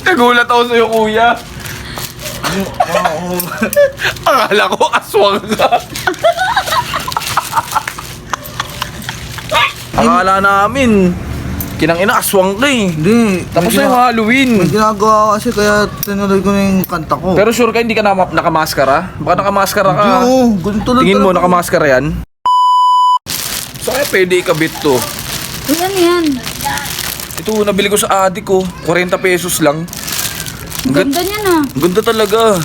Nagulat ako sa'yo, kuya. Akala ko aswang ka. Akala namin, kinang-ina, aswang ka eh. Hindi. Tapos na yung Halloween. May ginagawa kasi kaya tinuloy ko na yung kanta ko. Pero sure ka hindi ka nakamaskara? Baka nakamaskara ka. Hindi, oh. Ganito lang Tingin mo, talaga. nakamaskara yan? So kaya pwede ikabit to. Uy, ano yan? Ito, nabili ko sa adik ko. 40 pesos lang. Ang ganda niya na. Ang ganda talaga.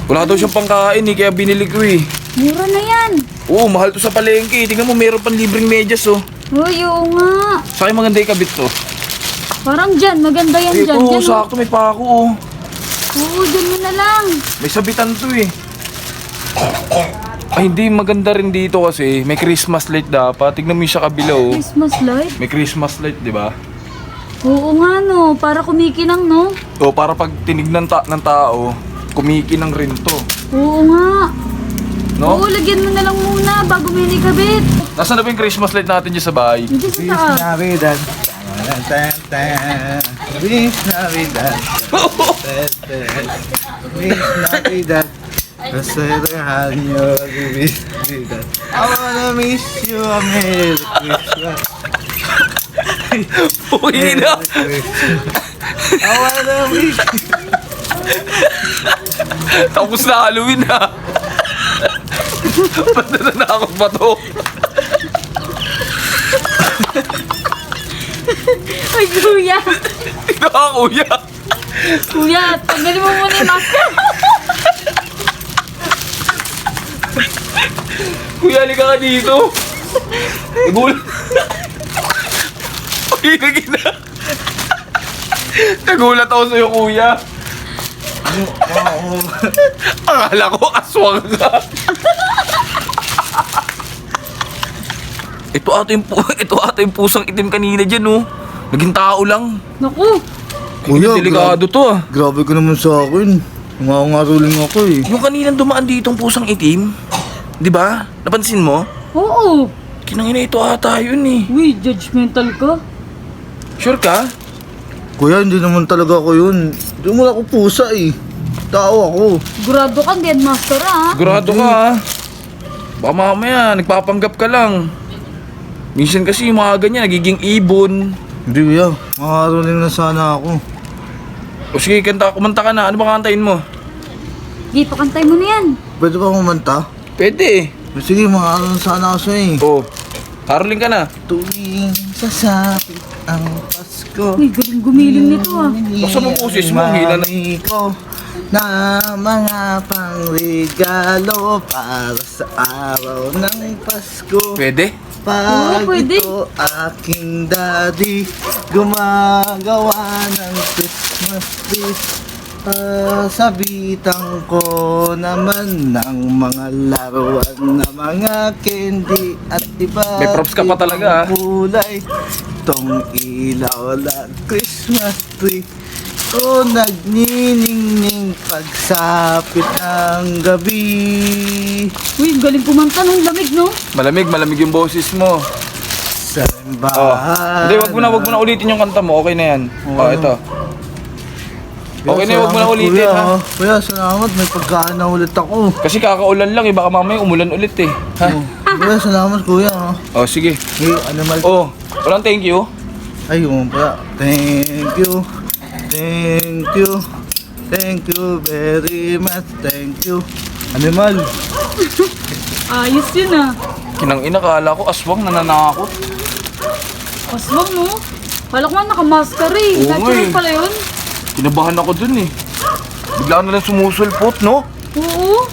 Wala daw siyang pangkain eh, kaya binili ko eh. Mura na yan. Oo, mahal to sa palengke. Tingnan mo, meron pang libreng medyas oh. Uy, oo nga. Sa akin maganda ikabit to. Parang dyan, maganda yan Ito, dyan. Dyan, oh. sakto may pako oh. Oo, dyan mo na lang. May sabitan to eh. Ay, hindi maganda rin dito kasi may Christmas light dapat. Tignan mo yung sa kabila oh. Christmas light. May Christmas light, di ba? Oo nga no, para kumikinang no. O para pag tinignan ng tao, kumikinang rin to. Oo nga. No? Oo, lagyan mo na lang muna bago mo yan ikabit. Nasaan na ba yung Christmas light natin dyan sa bahay? Hindi sa Feliz taas. Navidad. Feliz Navidad. Feliz Navidad. Kasayrahan nyo, Feliz Navidad. I wanna miss you, a Merry Christmas. Puki na! I wanna miss you. Tapos na Halloween ha! Ba't nananakot ba to? Ay, kuya. Ito ka kuya! Kuya, tanggalin mo muna yung mask. Kuya, halika ka dito! Nagulat! Pagiging na! Nagulat ako sa'yo kuya! Akala ko aswang ka! Ito ata yung pusang itim kanina dyan oh. Naging tao lang. Naku. Kuya, Delikado to ah. grabe ka naman sa akin. Umangaruling ako eh. Yung kaninang dumaan dito ang pusang itim, di ba? Napansin mo? Oo. Kinangina ito ata yun eh. Uy, judgmental ka. Sure ka? Kuya, hindi naman talaga ako yun. Hindi mo ako pusa eh. Tao ako. Sigurado ka, dead master ha. Sigurado ka ah. Baka mamaya, nagpapanggap ka lang. Minsan kasi yung mga ganyan, nagiging ibon. Hindi kuya, makaruling na sana ako. O sige, kumanta ka na. Ano ba kantayin mo? Di, pakantay mo na yan. Pwede ba kumanta? Pwede Sige, makaroon sana ako sa'yo eh. Oh, caroling ka na. Tuwing sasapit ang Pasko. Uy, galing gumiling nito ah. Basta mo pusis mo, hila na. Mami ko na mga pangregalo para sa araw ng Pasko. Pwede? Pag Oo, pwede. ito aking daddy gumagawa ng Christmas tree. Sabitan ko naman ng mga laruan na mga candy at iba May props ka pa talaga, ah. kulay. Itong ilaw na Christmas tree ko nagniningning pagsapit ng gabi. Uy, galing kumanta nung lamig no. Malamig yung boses mo. Sa Oh. simbahan. Hindi, wag mo na ulitin yung kanta mo. Okay na yan. Oh, ito. Okay na, wag mo na Salamat, ulitin kuya, ha. Kuya, salamat. May pagkaan na ulit ako. Kasi kakaulan lang eh, baka mamaya umulan ulit eh. Ha? Kuya, salamat kuya. Oh, sige. Hey, animal. Oh, walang thank you. Ayun kuya. Thank you. Thank you. Thank you very much. Thank you. Animal. Ayos yun ah. Kinang-ina, kala ko aswang nananakot. Aswang no. Kala ko nga nakamaskara eh. Oo nga Natural eh. pala yun. Kinabahan ako dun eh. Bigla na lang sumusulpot, no? Oo.